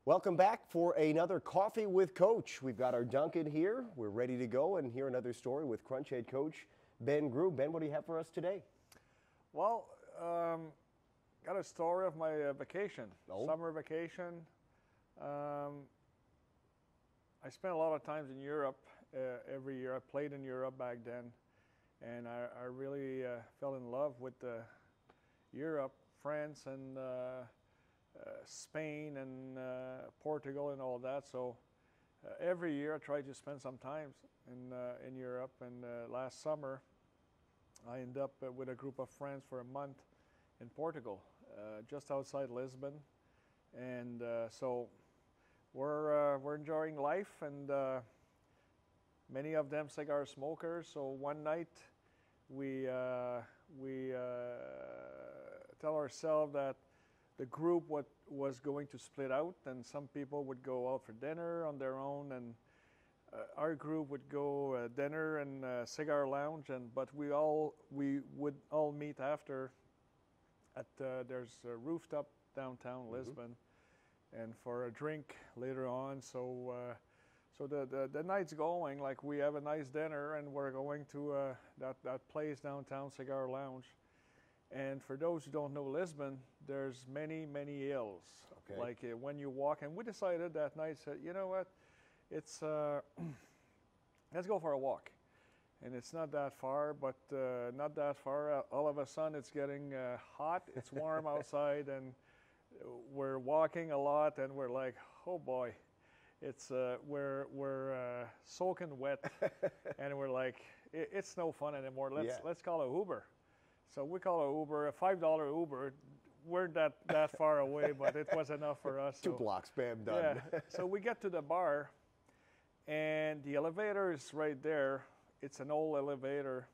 Welcome back for another Coffee with Coach. We've got our Dunkin here. We're ready to go and hear another story with Crunch head coach Ben Grew. Ben, what do you have for us today? Well, got a story of my vacation, summer vacation. I spent a lot of times in Europe every year. I played in Europe back then, and I really fell in love with Europe, France, and Spain and Portugal and all that. So every year I try to spend some time in Europe. And last summer I ended up with a group of friends for a month in Portugal, just outside Lisbon. And so we're enjoying life, and many of them cigar smokers. So one night we tell ourselves that the group was going to split out, and some people would go out for dinner on their own, and our group would go dinner and cigar lounge, but we would all meet after at there's a rooftop downtown Lisbon, and for a drink later on. So the night's going, like we have a nice dinner, and we're going to that place downtown, Cigar Lounge. And for those who don't know Lisbon, there's many hills. Okay. Like when you walk, and we decided that night, said, you know what, it's let's go for a walk. And it's not that far, but not that far. All of a sudden, it's getting hot. It's warm outside, and we're walking a lot, and we're like, oh boy, it's we're soaking wet, and we're like, it's no fun anymore. Let's call an Uber. So we call an Uber, a $5 Uber. We're that far away, but it was enough for us. Two blocks, bam, done. Yeah. So we get to the bar, and the elevator is right there. It's an old elevator,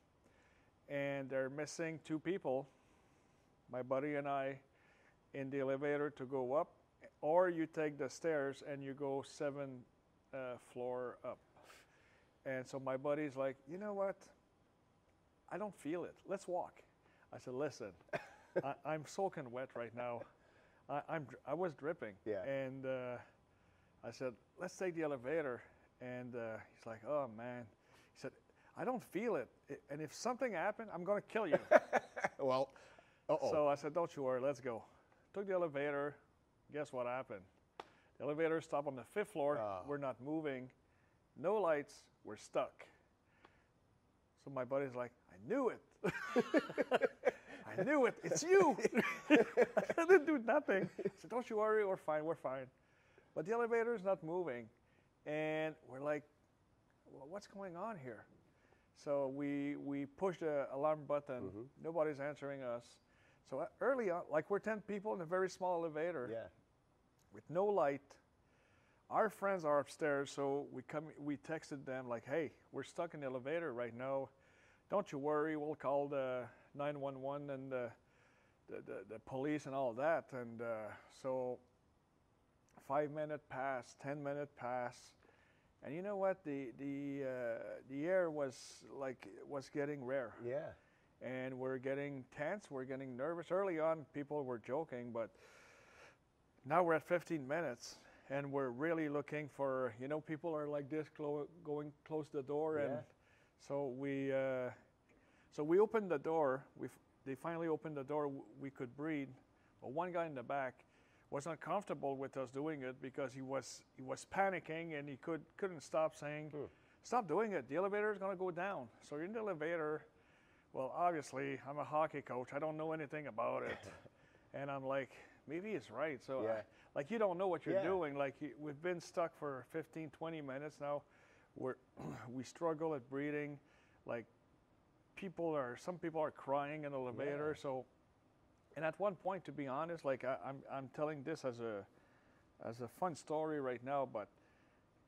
and they're missing two people, my buddy and I, in the elevator to go up, or you take the stairs and you go 7th floor up. And so my buddy's like, you know what? I don't feel it. Let's walk. I said, listen, I'm soaking wet right now. I was dripping. Yeah. And I said, let's take the elevator. And he's like, oh, man. He said, I don't feel it. And if something happened, I'm going to kill you. Well, So I said, don't you worry, let's go. Took the elevator. Guess what happened? The elevator stopped on the 5th floor. We're not moving. No lights. We're stuck. So my buddy's like, I knew it. I knew it. It's you. I didn't do nothing. I said, don't you worry. We're fine. We're fine. But the elevator is not moving. And we're like, well, what's going on here? So we push the alarm button. Nobody's answering us. So early on, like we're 10 people in a very small elevator with no light. Our friends are upstairs, so we texted them like, hey, we're stuck in the elevator right now. Don't you worry, we'll call the 911 and the police and all that. And so 5 minutes pass, 10 minutes pass. And you know what? The air was getting rare. Yeah. And we're getting tense, we're getting nervous. Early on, people were joking, but now we're at 15 minutes. And we're really looking for, people are like this, going close the door, and so we opened the door. They finally opened the door. We could breathe, but one guy in the back was uncomfortable with us doing it because he was panicking, and he couldn't stop saying, "Stop doing it! The elevator is going to go down." So you're in the elevator. Well, obviously, I'm a hockey coach. I don't know anything about it, and I'm like, maybe he's right. So. Like you don't know what you're doing. Like we've been stuck for 15, 20 minutes now. We struggle at breathing. Like some people are crying in the elevator. So, and at one point, to be honest, like I'm telling this as a fun story right now, but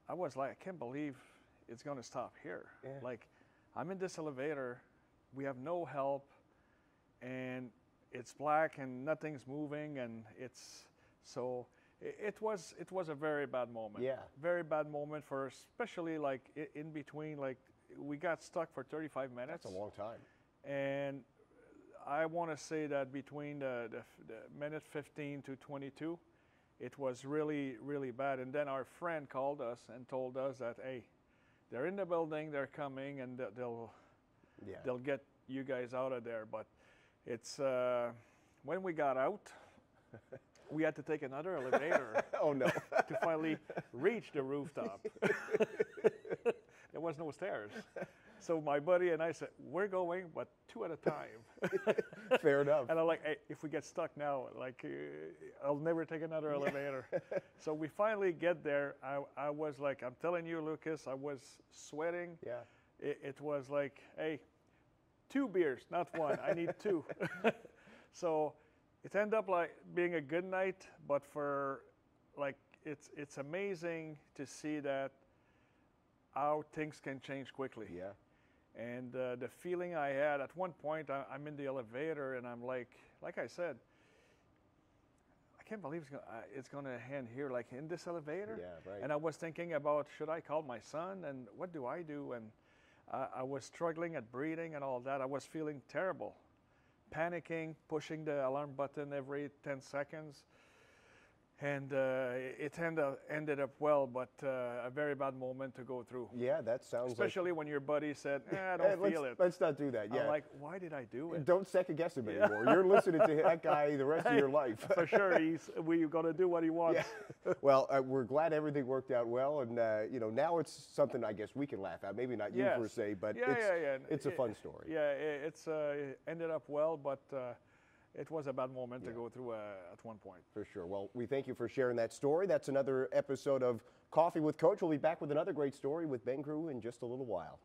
I was like, I can't believe it's going to stop here. Yeah. Like I'm in this elevator, we have no help, and it's black and nothing's moving, and so it was a very bad moment. Yeah. Very bad moment for, especially like in between, like we got stuck for 35 minutes. That's a long time. And I want to say that between the minute 15 to 22, it was really, really bad. And then our friend called us and told us that, hey, they're in the building, they're coming, and they'll get you guys out of there. But it's when we got out, we had to take another elevator. Oh no! To finally reach the rooftop. There was no stairs. So my buddy and I said, we're going, but 2 at a time. Fair enough. And I'm like, hey, if we get stuck now, like, I'll never take another elevator. So we finally get there. I was like, I'm telling you, Lucas, I was sweating. Yeah. It was like, hey, 2 beers, not 1. I need 2. So it ended up like being a good night, but for like, it's amazing to see that how things can change quickly. Yeah. And the feeling I had at one point, I'm in the elevator and I'm like I said, I can't believe it's going to end here, like in this elevator. Yeah, right. And I was thinking about, should I call my son and what do I do? And I was struggling at breathing and all that. I was feeling terrible, panicking, pushing the alarm button every 10 seconds. And it ended up well, but a very bad moment to go through. Yeah, that sounds especially when your buddy said, I don't feel it. Let's not do that. Yeah. I'm like, why did I do it? Don't second guess him anymore. You're listening to that guy the rest of your life. For sure, we're going to do what he wants. Yeah. Well, we're glad everything worked out well, and you know, now it's something I guess we can laugh at. Maybe not you per se, but it's a fun story. Yeah, it's ended up well, but it was a bad moment to go through at one point. For sure. Well, we thank you for sharing that story. That's another episode of Coffee with Coach. We'll be back with another great story with Ben Crew in just a little while.